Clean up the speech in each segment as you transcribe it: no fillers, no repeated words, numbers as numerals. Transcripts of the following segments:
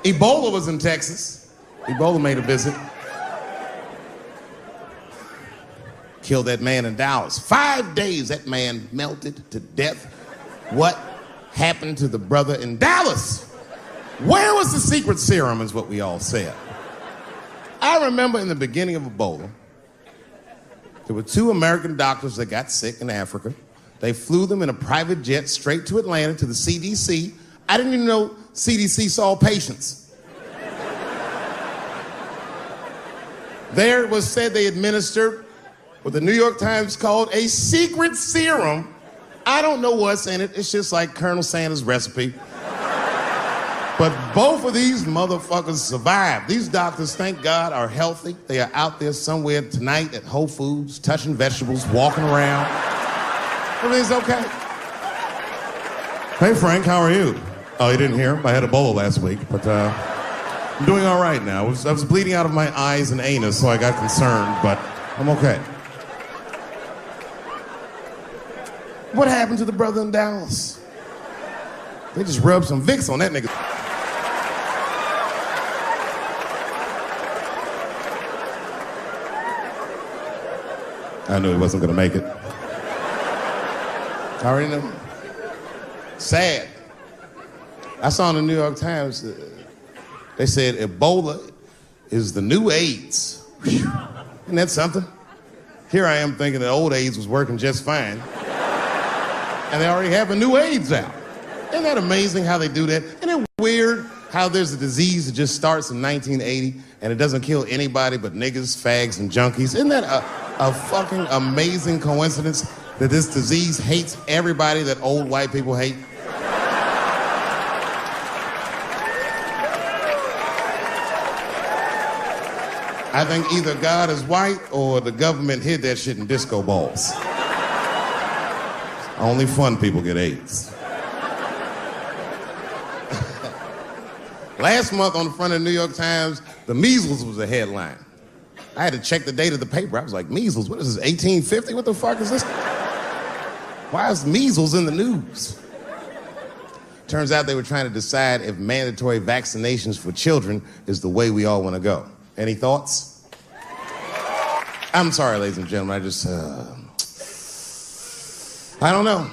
Ebola was in Texas. Ebola made a visit. Killed that man in Dallas. 5 days, that man melted to death. What happened to the brother in Dallas? Where was the secret serum, is what we all said. I remember in the beginning of Ebola, there were 2 American doctors that got sick in Africa. They flew them in a private jet straight to Atlanta to the CDC. I didn't even know CDC saw patients. There it was said they administered what the New York Times called a secret serum. I don't know what's in it. It's just like Colonel Sanders' recipe. But both of these motherfuckers survived. These doctors, thank God, are healthy. They are out there somewhere tonight at Whole Foods, touching vegetables, walking around. Everything's okay. Hey, Frank, how are you? Oh, you didn't hear? I had Ebola last week, but I'm doing all right now. I was bleeding out of my eyes and anus, so I got concerned, but I'm okay. What happened to the brother in Dallas? They just rubbed some Vicks on that nigga. I knew he wasn't gonna make it. I already knew. Sad. I saw in the New York Times, they said Ebola is the new AIDS. Whew. Isn't that something? Here I am thinking that old AIDS was working just fine. And they already have a new AIDS out. Isn't that amazing how they do that? Isn't it weird how there's a disease that just starts in 1980 and it doesn't kill anybody but niggas, fags, and junkies? Isn't that a fucking amazing coincidence that this disease hates everybody that old white people hate? I think either God is white or the government hid that shit in disco balls. Only fun people get AIDS. Last month on the front of the New York Times, the measles was a headline. I had to check the date of the paper. I was like, measles, what is this, 1850? What the fuck is this? Why is measles in the news? Turns out they were trying to decide if mandatory vaccinations for children is the way we all want to go. Any thoughts? I'm sorry, ladies and gentlemen, I don't know.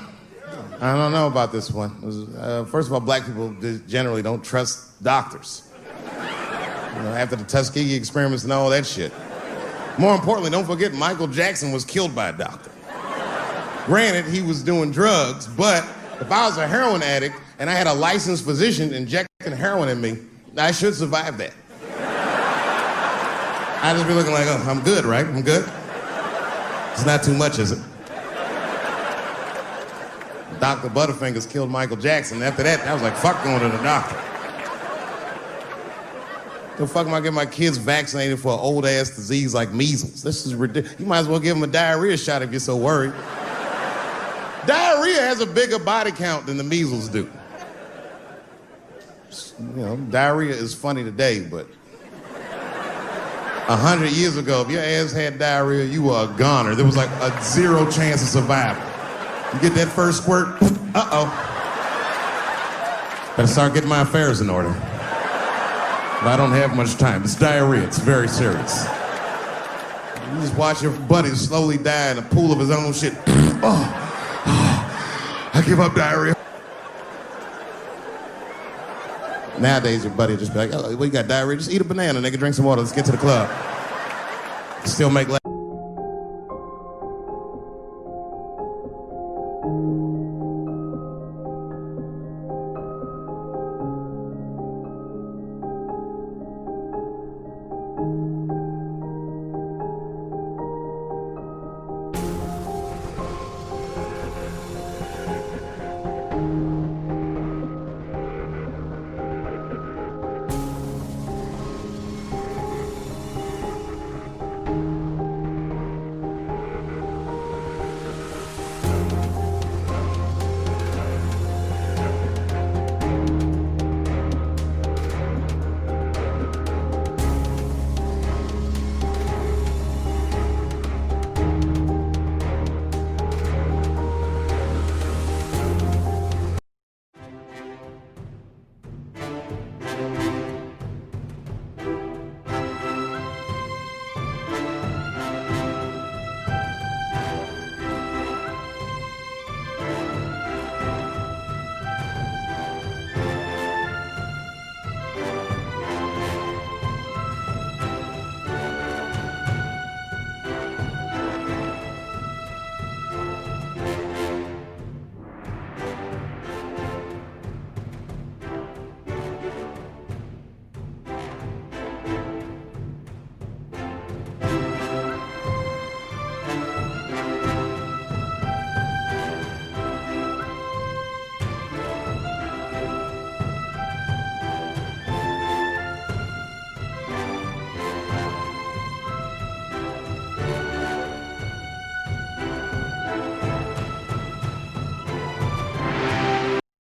I don't know about this one. First of all, black people generally don't trust doctors. You know, after the Tuskegee experiments and all that shit. More importantly, don't forget Michael Jackson was killed by a doctor. Granted, he was doing drugs, but if I was a heroin addict and I had a licensed physician injecting heroin in me, I should survive that. I'd just be looking like, oh, I'm good, right? I'm good? It's not too much, is it? Dr. Butterfingers killed Michael Jackson. After that, I was like, fuck going to the doctor. The fuck am I getting my kids vaccinated for an old-ass disease like measles? This is ridiculous. You might as well give them a diarrhea shot if you're so worried. Diarrhea has a bigger body count than the measles do. You know, diarrhea is funny today, but 100 years ago, if your ass had diarrhea, you were a goner. There was like a 0 chance of survival. You get that first squirt, uh-oh. Better start getting my affairs in order. But I don't have much time. It's diarrhea. It's very serious. You just watch your buddy slowly die in a pool of his own shit. I give up diarrhea. Nowadays, your buddy just be like, oh, well, you got diarrhea? Just eat a banana, nigga, drink some water. Let's get to the club. Still make